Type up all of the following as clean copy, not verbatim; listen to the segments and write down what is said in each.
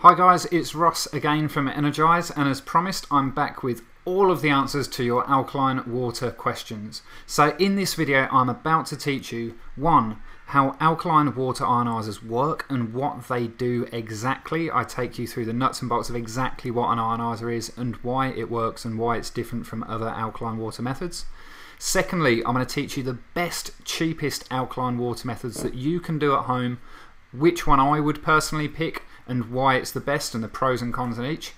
Hi guys, it's Ross again from Energize, and as promised I'm back with all of the answers to your alkaline water questions. So in this video I'm about to teach you 1. How alkaline water ionizers work and what they do exactly. I take you through the nuts and bolts of exactly what an ionizer is and why it works and why it's different from other alkaline water methods. Secondly, I'm going to teach you the best, cheapest alkaline water methods that you can do at home, which one I would personally pick and why it's the best and the pros and cons in each.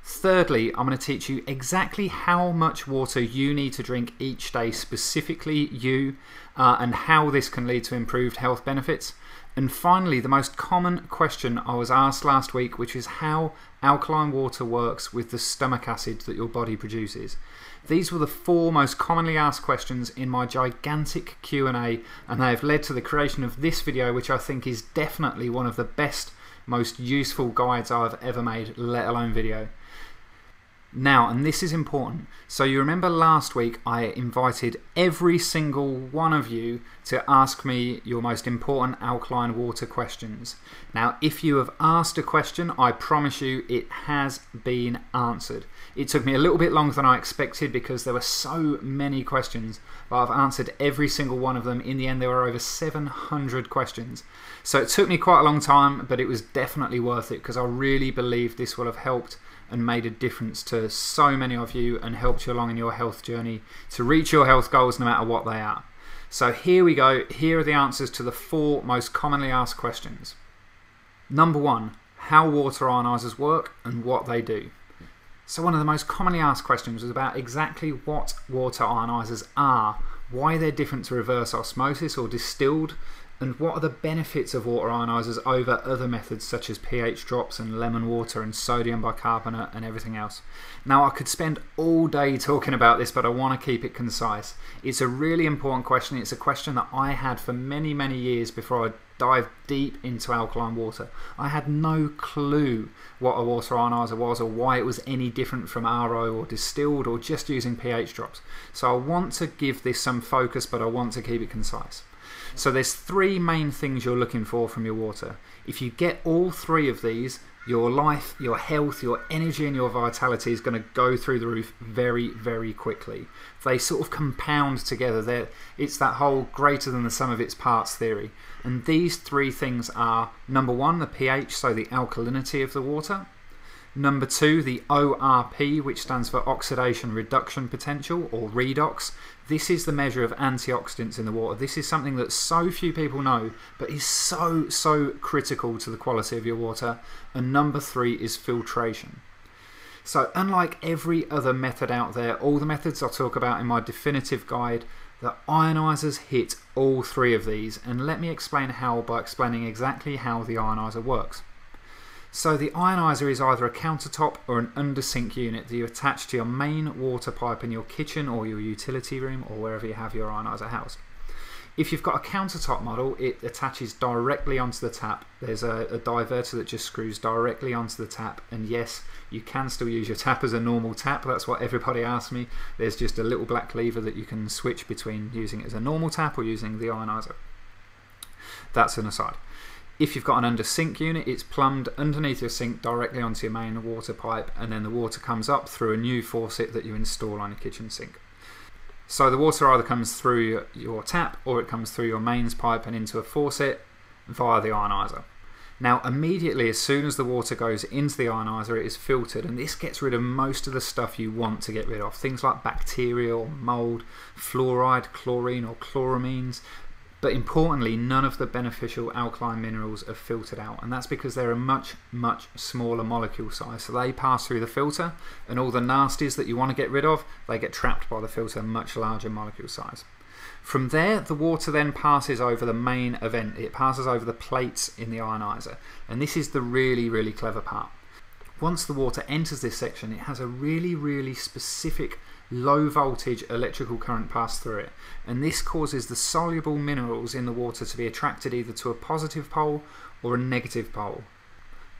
Thirdly, I'm going to teach you exactly how much water you need to drink each day, specifically you, and how this can lead to improved health benefits. And finally, the most common question I was asked last week, which is how alkaline water works with the stomach acid that your body produces. These were the 4 most commonly asked questions in my gigantic Q&A, and they have led to the creation of this video, which I think is definitely one of the best, most useful guides I've ever made, let alone video. Now, and this is important, so you remember last week I invited every single one of you to ask me your most important alkaline water questions. Now, if you have asked a question, I promise you it has been answered. It took me a little bit longer than I expected because there were so many questions, but I've answered every single one of them. In the end, there were over 700 questions. So it took me quite a long time, but it was definitely worth it because I really believe this will have helped and made a difference to so many of you and helped you along in your health journey to reach your health goals no matter what they are. So here we go. Here are the answers to the 4 most commonly asked questions. Number 1, how water ionizers work and what they do. So one of the most commonly asked questions was about exactly what water ionizers are, why they're different to reverse osmosis or distilled, and what are the benefits of water ionizers over other methods such as pH drops and lemon water and sodium bicarbonate and everything else. Now, I could spend all day talking about this, but I want to keep it concise. It's a really important question. It's a question that I had for many years before I dived deep into alkaline water. I had no clue what a water ionizer was or why it was any different from RO or distilled or just using pH drops. So I want to give this some focus, but I want to keep it concise. So there's 3 main things you're looking for from your water. If you get all 3 of these, your life, your health, your energy and your vitality is going to go through the roof very quickly. They sort of compound together. It's that whole greater than the sum of its parts theory. And these 3 things are, number 1, the pH, so the alkalinity of the water. Number 2, the ORP, which stands for oxidation reduction potential, or redox. This is the measure of antioxidants in the water. This is something that so few people know, but is so critical to the quality of your water. And number 3 is filtration. So unlike every other method out there, all the methods I'll talk about in my definitive guide, the ionizers hit all 3 of these. And let me explain how by explaining exactly how the ionizer works. So the ionizer is either a countertop or an under-sink unit that you attach to your main water pipe in your kitchen or your utility room or wherever you have your ionizer housed. If you've got a countertop model, it attaches directly onto the tap. There's a diverter that just screws directly onto the tap, and yes, you can still use your tap as a normal tap. That's what everybody asks me. There's just a little black lever that you can switch between using it as a normal tap or using the ionizer. That's an aside. If you've got an under sink unit, it's plumbed underneath your sink directly onto your main water pipe, and then the water comes up through a new faucet that you install on your kitchen sink. So the water either comes through your tap or it comes through your mains pipe and into a faucet via the ionizer. Now immediately as soon as the water goes into the ionizer, it is filtered, and this gets rid of most of the stuff you want to get rid of. Things like bacteria or mold, fluoride, chlorine or chloramines. But importantly, none of the beneficial alkaline minerals are filtered out, and that's because they're a much smaller molecule size. So they pass through the filter, and all the nasties that you want to get rid of, they get trapped by the filter, much larger molecule size. From there, the water then passes over the main event. It passes over the plates in the ionizer, and this is the really clever part. Once the water enters this section, it has a really specific low voltage electrical current pass through it, and this causes the soluble minerals in the water to be attracted either to a positive pole or a negative pole.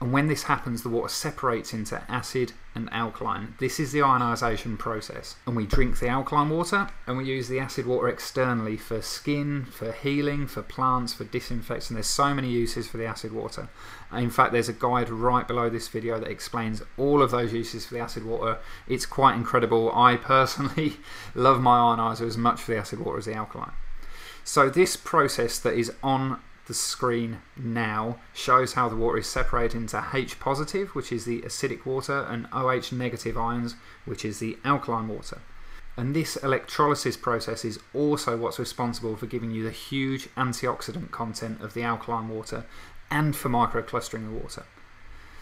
And when this happens, the water separates into acid and alkaline. This is the ionization process. And we drink the alkaline water and we use the acid water externally for skin, for healing, for plants, for disinfection. There's so many uses for the acid water. In fact, there's a guide right below this video that explains all of those uses for the acid water. It's quite incredible. I personally love my ionizer as much for the acid water as the alkaline. So this process that is on the screen now shows how the water is separated into H positive, which is the acidic water, and OH negative ions, which is the alkaline water. And this electrolysis process is also what's responsible for giving you the huge antioxidant content of the alkaline water and for microclustering the water.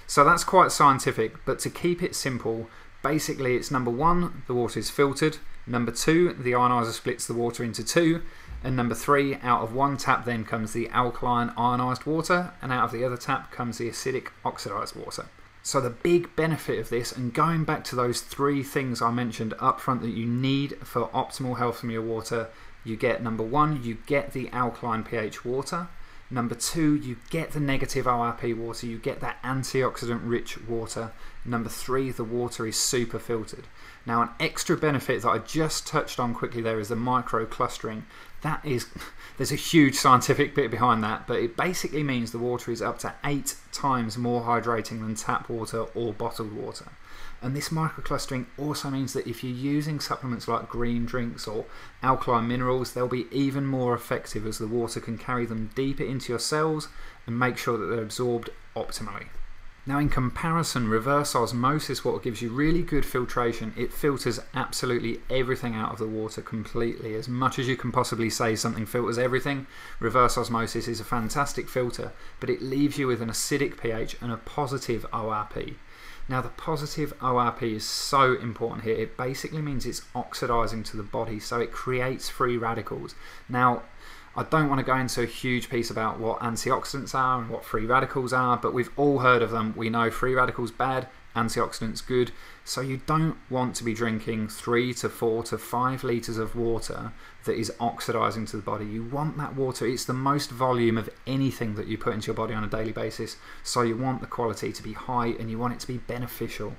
So that's quite scientific, but to keep it simple, basically it's number one, the water is filtered, number two, the ionizer splits the water into two, and number three, out of one tap then comes the alkaline ionized water, and out of the other tap comes the acidic oxidized water. So the big benefit of this, and going back to those three things I mentioned up front that you need for optimal health from your water, you get number one, you get the alkaline pH water. Number two, you get the negative ORP water, you get that antioxidant rich water. Number three, the water is super filtered. Now an extra benefit that I just touched on quickly there is the microclustering. There's a huge scientific bit behind that, but it basically means the water is up to 8 times more hydrating than tap water or bottled water. And this microclustering also means that if you're using supplements like green drinks or alkaline minerals, they'll be even more effective as the water can carry them deeper into your cells and make sure that they're absorbed optimally. Now in comparison, reverse osmosis water gives you really good filtration. It filters absolutely everything out of the water completely. As much as you can possibly say something filters everything, reverse osmosis is a fantastic filter, but it leaves you with an acidic pH and a positive ORP. Now the positive ORP is so important here. It basically means it's oxidizing to the body, so it creates free radicals. Now I don't want to go into a huge piece about what antioxidants are and what free radicals are, but we've all heard of them. We know free radicals bad, antioxidants good, so you don't want to be drinking 3 to 4 to 5 litres of water that is oxidizing to the body. You want that water, it's the most volume of anything that you put into your body on a daily basis, so you want the quality to be high and you want it to be beneficial.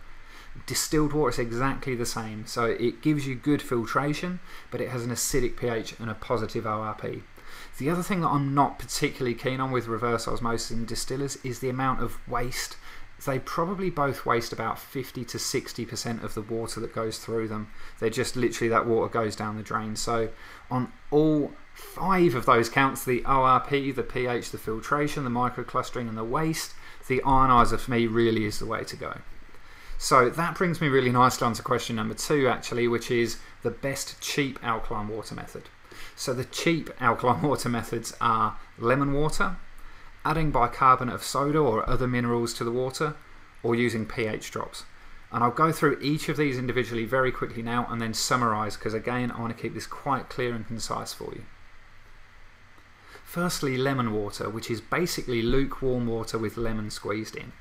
Distilled water is exactly the same, so it gives you good filtration, but it has an acidic pH and a positive ORP. The other thing that I'm not particularly keen on with reverse osmosis in distillers is the amount of waste. They probably both waste about 50 to 60% of the water that goes through them. They're just literally that water goes down the drain. So on all 5 of those counts, the ORP, the pH, the filtration, the microclustering and the waste, the ionizer for me really is the way to go. So that brings me really nicely on to question number 2 actually, which is the best cheap alkaline water method. So the cheap alkaline water methods are lemon water, adding bicarbonate of soda or other minerals to the water, or using pH drops. And I'll go through each of these individually very quickly now and then summarize, because again I want to keep this quite clear and concise for you. Firstly, lemon water, which is basically lukewarm water with lemon squeezed in.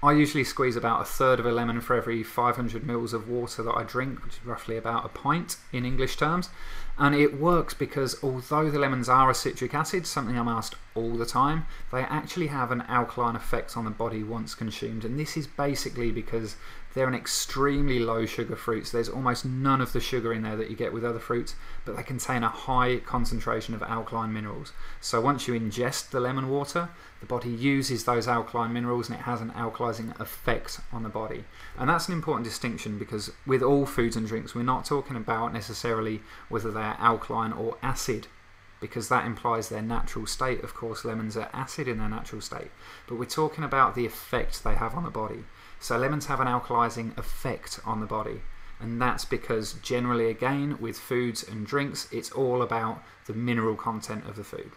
I usually squeeze about 1/3 of a lemon for every 500 ml of water that I drink, which is roughly about a pint in English terms. And it works because although the lemons are a citric acid, something I'm asked all the time, they actually have an alkaline effect on the body once consumed. And this is basically because they're an extremely low sugar fruit. So there's almost none of the sugar in there that you get with other fruits, but they contain a high concentration of alkaline minerals. So once you ingest the lemon water, the body uses those alkaline minerals and it has an alkalizing effect on the body. And that's an important distinction, because with all foods and drinks, we're not talking about necessarily whether they're alkaline or acid, because that implies their natural state. Of course, lemons are acid in their natural state, but we're talking about the effect they have on the body. So lemons have an alkalizing effect on the body, and that's because generally, again, with foods and drinks, it's all about the mineral content of the food.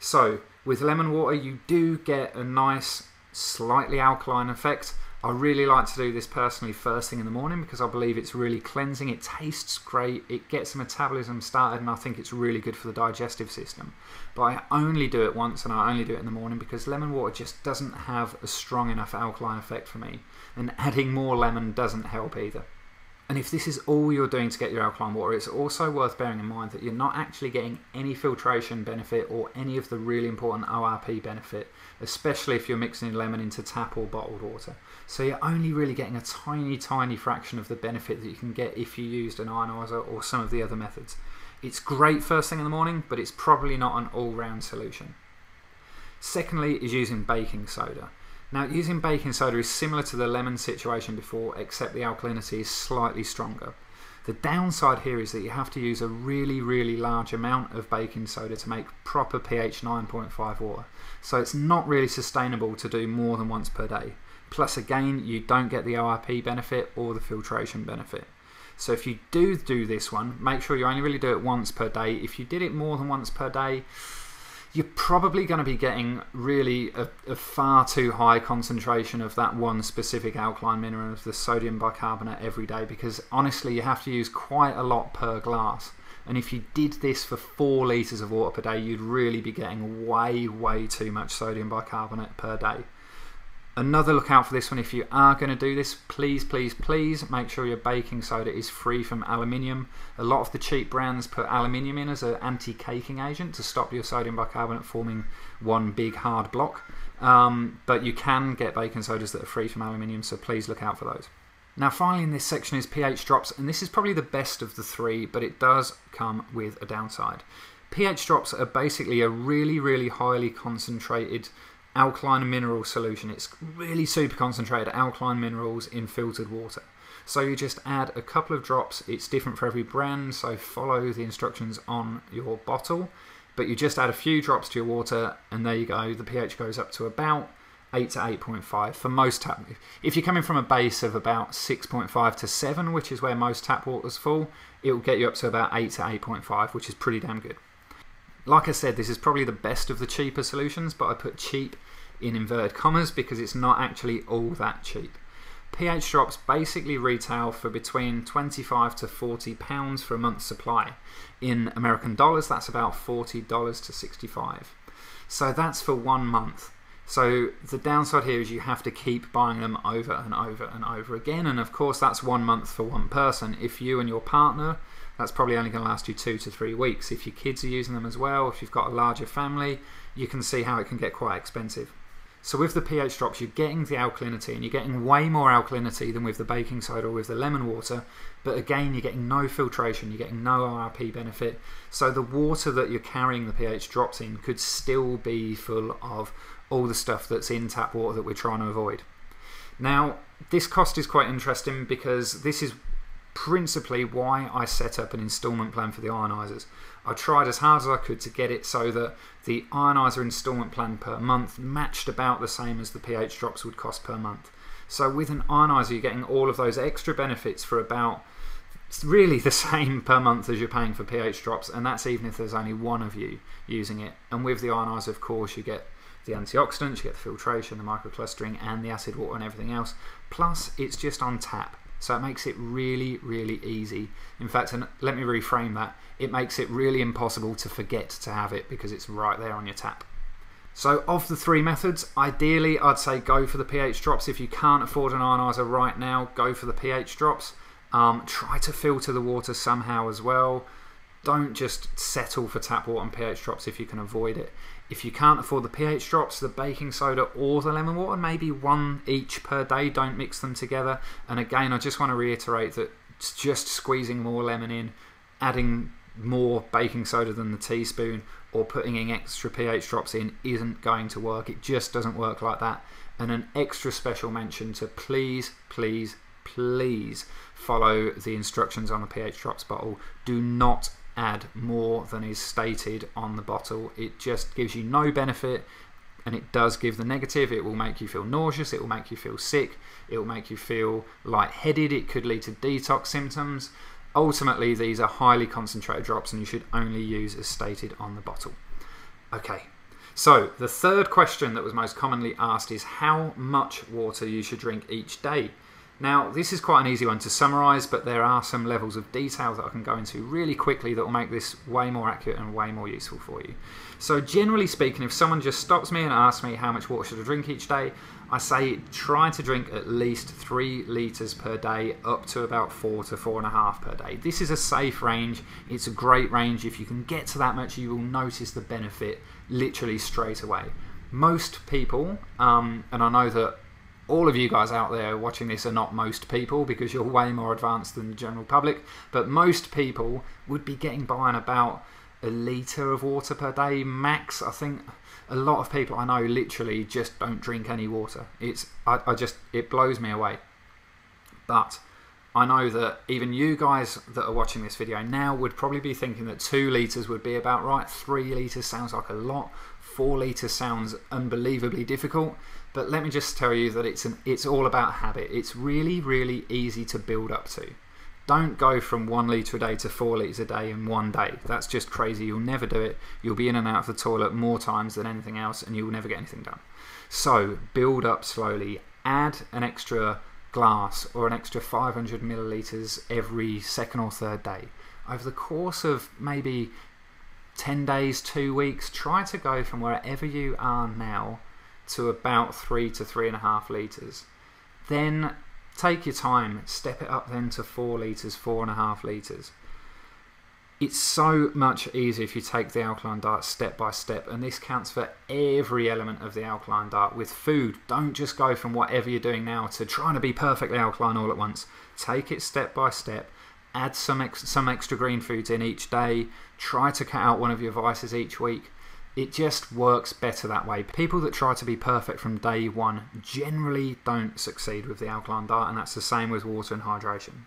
So with lemon water, you do get a nice, slightly alkaline effect. I really like to do this personally first thing in the morning because I believe it's really cleansing. It tastes great, it gets the metabolism started, and I think it's really good for the digestive system. But I only do it once, and I only do it in the morning because lemon water just doesn't have a strong enough alkaline effect for me, and adding more lemon doesn't help either. And if this is all you're doing to get your alkaline water, it's also worth bearing in mind that you're not actually getting any filtration benefit or any of the really important ORP benefit, especially if you're mixing lemon into tap or bottled water. So you're only really getting a tiny fraction of the benefit that you can get if you used an ionizer or some of the other methods. It's great first thing in the morning, but it's probably not an all-round solution. Secondly is using baking soda. Now, using baking soda is similar to the lemon situation before, except the alkalinity is slightly stronger. The downside here is that you have to use a really large amount of baking soda to make proper pH 9.5 water. So it's not really sustainable to do more than once per day. Plus, again, you don't get the ORP benefit or the filtration benefit. So if you do this one, make sure you only really do it once per day. If you did it more than once per day, you're probably going to be getting really a far too high concentration of that one specific alkaline mineral of the sodium bicarbonate every day, because honestly you have to use quite a lot per glass. And if you did this for 4 litres of water per day, you'd really be getting way too much sodium bicarbonate per day. Another look out for this one, if you are going to do this, please make sure your baking soda is free from aluminium. A lot of the cheap brands put aluminium in as an anti-caking agent to stop your sodium bicarbonate forming one big hard block. But you can get baking sodas that are free from aluminium, so please look out for those. Now finally in this section is pH drops, and this is probably the best of the 3, but it does come with a downside. pH drops are basically a really highly concentrated alkaline mineral solution. It's really super concentrated alkaline minerals in filtered water. So you just add a couple of drops. It's different for every brand, so follow the instructions on your bottle. But you just add a few drops to your water, and there you go. The pH goes up to about 8 to 8.5 for most tap. If you're coming from a base of about 6.5 to 7, which is where most tap waters fall, it will get you up to about 8 to 8.5, which is pretty damn good. Like I said, this is probably the best of the cheaper solutions, but I put cheap in inverted commas because it's not actually all that cheap. pH drops basically retail for between 25 to 40 pounds for a month's supply. In American dollars, that's about $40 to 65. So that's for 1 month. So the downside here is you have to keep buying them over and over again, and of course that's 1 month for one person. If you and your partner, that's probably only going to last you 2 to 3 weeks. If your kids are using them as well, if you've got a larger family, you can see how it can get quite expensive. So with the pH drops, you're getting the alkalinity, and you're getting way more alkalinity than with the baking soda or with the lemon water, but again you're getting no filtration, you're getting no ORP benefit, so the water that you're carrying the pH drops in could still be full of all the stuff that's in tap water that we're trying to avoid. Now this cost is quite interesting because this is principally why I set up an instalment plan for the ionizers. I tried as hard as I could to get it so that the ionizer instalment plan per month matched about the same as the pH drops would cost per month. So with an ionizer you're getting all of those extra benefits for about really the same per month as you're paying for pH drops, and that's even if there's only one of you using it. And with the ionizer, of course, you get the antioxidants, you get the filtration, the microclustering, and the acid water and everything else. Plus it's just on tap. So it makes it really easy. In fact, and let me reframe that, it makes it really impossible to forget to have it because it's right there on your tap. So of the 3 methods, ideally I'd say go for the pH drops. If you can't afford an ionizer right now, go for the pH drops. Try to filter the water somehow as well. Don't just settle for tap water and pH drops if you can avoid it. If you can't afford the pH drops, the baking soda or the lemon water, maybe 1 each per day, don't mix them together. And again, I just want to reiterate that just squeezing more lemon in, adding more baking soda than the teaspoon, or putting in extra pH drops in isn't going to work. It just doesn't work like that. And an extra special mention to please follow the instructions on the pH drops bottle. Do not add more than is stated on the bottle. It just gives you no benefit, and it does give the negative. It will make you feel nauseous, it will make you feel sick, it will make you feel lightheaded, it could lead to detox symptoms. Ultimately these are highly concentrated drops and you should only use as stated on the bottle. Okay, so the third question that was most commonly asked is how much water you should drink each day. Now, this is quite an easy one to summarise, but there are some levels of detail that I can go into really quickly that will make this way more accurate and way more useful for you. So generally speaking, if someone just stops me and asks me how much water should I drink each day, I say try to drink at least 3 litres per day, up to about 4 to 4.5 per day. This is a safe range. It's a great range. If you can get to that much, you will notice the benefit literally straight away. Most people, and I know that all of you guys out there watching this are not most people because you're way more advanced than the general public, but most people would be getting by on about a litre of water per day max. I think a lot of people I know literally just don't drink any water. It blows me away. But I know that even you guys that are watching this video now would probably be thinking that 2 litres would be about right. 3 litres sounds like a lot. 4 litres sounds unbelievably difficult. But let me just tell you that it's all about habit. It's really, really easy to build up to. Don't go from 1 litre a day to 4 litres a day in one day. That's just crazy. You'll never do it. You'll be in and out of the toilet more times than anything else, and you'll never get anything done. So build up slowly. Add an extra glass or an extra 500 millilitres every second or third day. Over the course of maybe 10 days, 2 weeks, try to go from wherever you are now to about 3 to 3.5 litres. Then take your time, step it up then to 4 litres, 4.5 litres. It's so much easier if you take the alkaline diet step by step, and this counts for every element of the alkaline diet. With food, don't just go from whatever you're doing now to trying to be perfectly alkaline all at once. Take it step by step. Add some extra green foods in each day. Try to cut out one of your vices each week. It just works better that way. People that try to be perfect from day one generally don't succeed with the alkaline diet, and that's the same with water and hydration.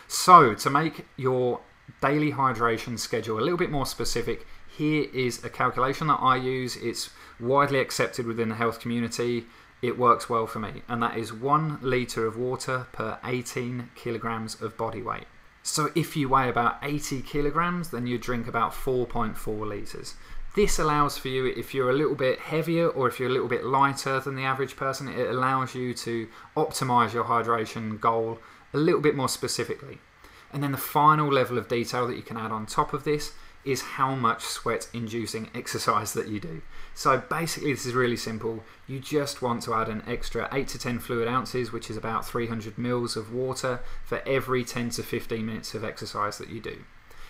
So to make your daily hydration schedule a little bit more specific, here is a calculation that I use. It's widely accepted within the health community. It works well for me, and that is 1 litre of water per 18 kilograms of body weight. So if you weigh about 80 kilograms, then you drink about 4.4 litres. This allows for you, if you're a little bit heavier or if you're a little bit lighter than the average person, it allows you to optimize your hydration goal a little bit more specifically. And then the final level of detail that you can add on top of this is how much sweat-inducing exercise that you do. So basically this is really simple. You just want to add an extra 8 to 10 fluid ounces, which is about 300 mils of water for every 10 to 15 minutes of exercise that you do.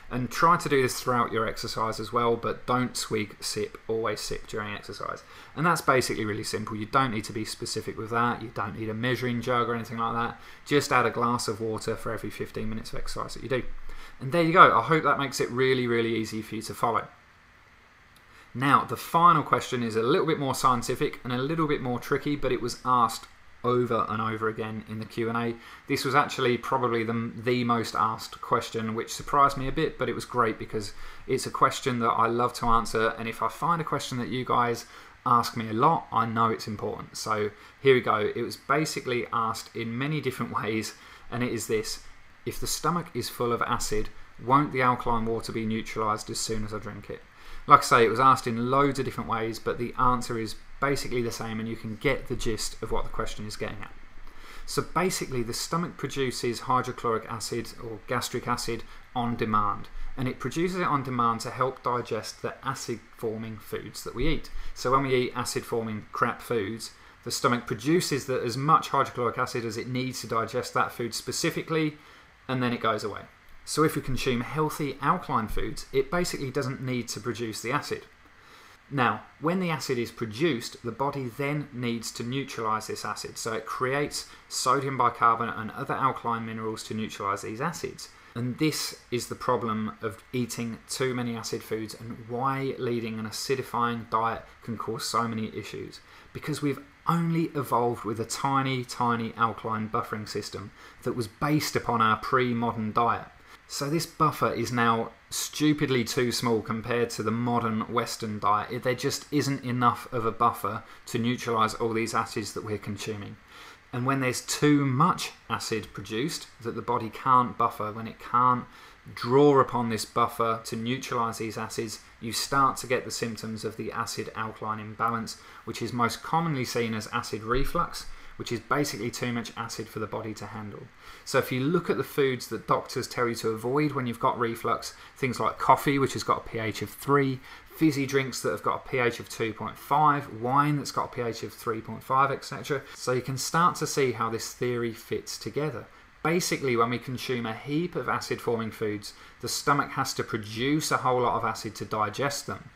And try to do this throughout your exercise as well, but don't swig, sip, always sip during exercise. And that's basically really simple. You don't need to be specific with that. You don't need a measuring jug or anything like that. Just add a glass of water for every 15 minutes of exercise that you do. And there you go. I hope that makes it really, really easy for you to follow. Now, the final question is a little bit more scientific and a little bit more tricky, but it was asked over and over again in the Q&A. This was actually probably the most asked question, which surprised me a bit, but it was great because it's a question that I love to answer, and if I find a question that you guys ask me a lot, I know it's important. So here we go. It was basically asked in many different ways, and it is this: if the stomach is full of acid, won't the alkaline water be neutralized as soon as I drink it? Like I say, it was asked in loads of different ways, but the answer is basically the same, and you can get the gist of what the question is getting at. So basically, the stomach produces hydrochloric acid or gastric acid on demand, and it produces it on demand to help digest the acid-forming foods that we eat. So when we eat acid-forming crap foods, the stomach produces as much hydrochloric acid as it needs to digest that food specifically, and then it goes away. So if we consume healthy alkaline foods, it basically doesn't need to produce the acid. Now, when the acid is produced, the body then needs to neutralise this acid. So it creates sodium bicarbonate and other alkaline minerals to neutralise these acids. And this is the problem of eating too many acid foods and why leading an acidifying diet can cause so many issues. Because we've only evolved with a tiny, tiny alkaline buffering system that was based upon our pre-modern diet. So this buffer is now stupidly too small compared to the modern Western diet. There just isn't enough of a buffer to neutralise all these acids that we're consuming. And when there's too much acid produced that the body can't buffer, when it can't draw upon this buffer to neutralise these acids, you start to get the symptoms of the acid-alkaline imbalance, which is most commonly seen as acid reflux, which is basically too much acid for the body to handle. So if you look at the foods that doctors tell you to avoid when you've got reflux, things like coffee, which has got a pH of 3, fizzy drinks that have got a pH of 2.5, wine that's got a pH of 3.5, etc. So you can start to see how this theory fits together. Basically, when we consume a heap of acid-forming foods, the stomach has to produce a whole lot of acid to digest them.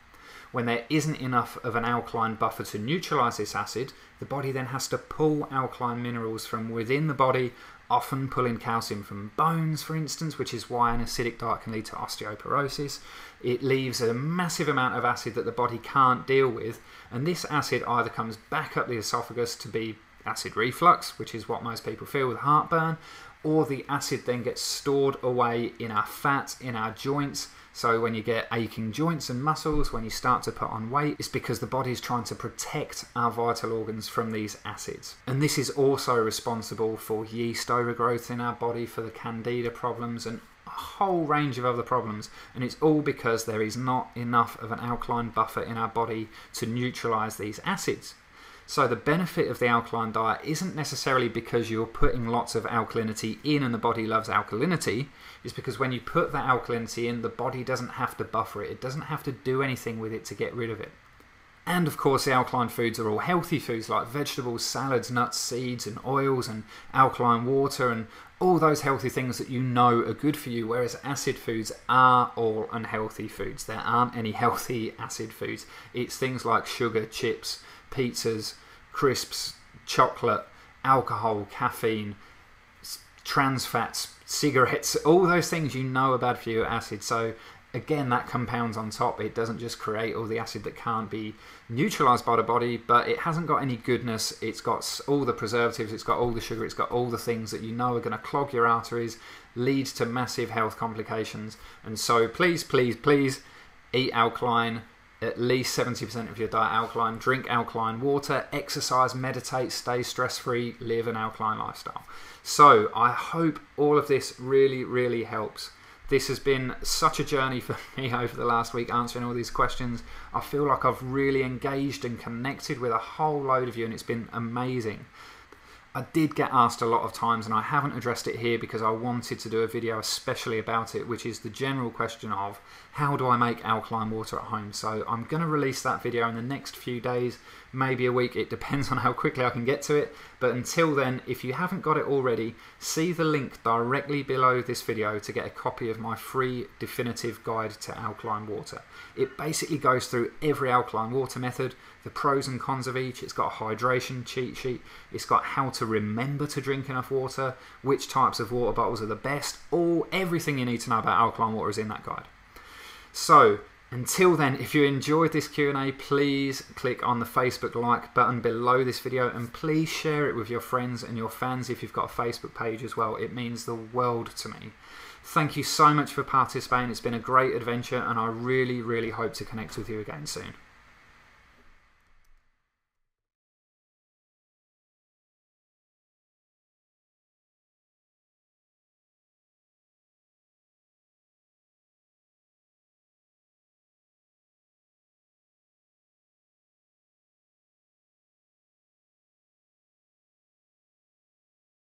When there isn't enough of an alkaline buffer to neutralise this acid, the body then has to pull alkaline minerals from within the body, often pulling calcium from bones, for instance, which is why an acidic diet can lead to osteoporosis. It leaves a massive amount of acid that the body can't deal with, and this acid either comes back up the esophagus to be acid reflux, which is what most people feel with heartburn, or the acid then gets stored away in our fat, in our joints. So when you get aching joints and muscles, when you start to put on weight, it's because the body is trying to protect our vital organs from these acids. And this is also responsible for yeast overgrowth in our body, for the candida problems, and a whole range of other problems. And it's all because there is not enough of an alkaline buffer in our body to neutralize these acids. So the benefit of the alkaline diet isn't necessarily because you're putting lots of alkalinity in and the body loves alkalinity. It's because when you put that alkalinity in, the body doesn't have to buffer it. It doesn't have to do anything with it to get rid of it. And of course, the alkaline foods are all healthy foods like vegetables, salads, nuts, seeds and oils and alkaline water and all those healthy things that you know are good for you, whereas acid foods are all unhealthy foods. There aren't any healthy acid foods. It's things like sugar, chips, pizzas, crisps, chocolate, alcohol, caffeine, trans fats, cigarettes, all those things you know are bad for you are acid. So again, that compounds on top. It doesn't just create all the acid that can't be neutralized by the body, but it hasn't got any goodness. It's got all the preservatives, it's got all the sugar, it's got all the things that you know are going to clog your arteries, lead to massive health complications. And so please, please, please eat alkaline. At least 70% of your diet alkaline, drink alkaline water, exercise, meditate, stay stress-free, live an alkaline lifestyle. So I hope all of this really, really helps. This has been such a journey for me over the last week answering all these questions. I feel like I've really engaged and connected with a whole load of you, and it's been amazing. I did get asked a lot of times, and I haven't addressed it here because I wanted to do a video especially about it, which is the general question of how do I make alkaline water at home. So I'm going to release that video in the next few days, maybe a week. It depends on how quickly I can get to it. But until then, if you haven't got it already, see the link directly below this video to get a copy of my free definitive guide to alkaline water. It basically goes through every alkaline water method, the pros and cons of each. It's got a hydration cheat sheet. It's got how to remember to drink enough water, which types of water bottles are the best. Everything you need to know about alkaline water is in that guide. So until then, if you enjoyed this Q&A, please click on the Facebook like button below this video, and please share it with your friends and your fans if you've got a Facebook page as well. It means the world to me. Thank you so much for participating. It's been a great adventure, and I really, really hope to connect with you again soon.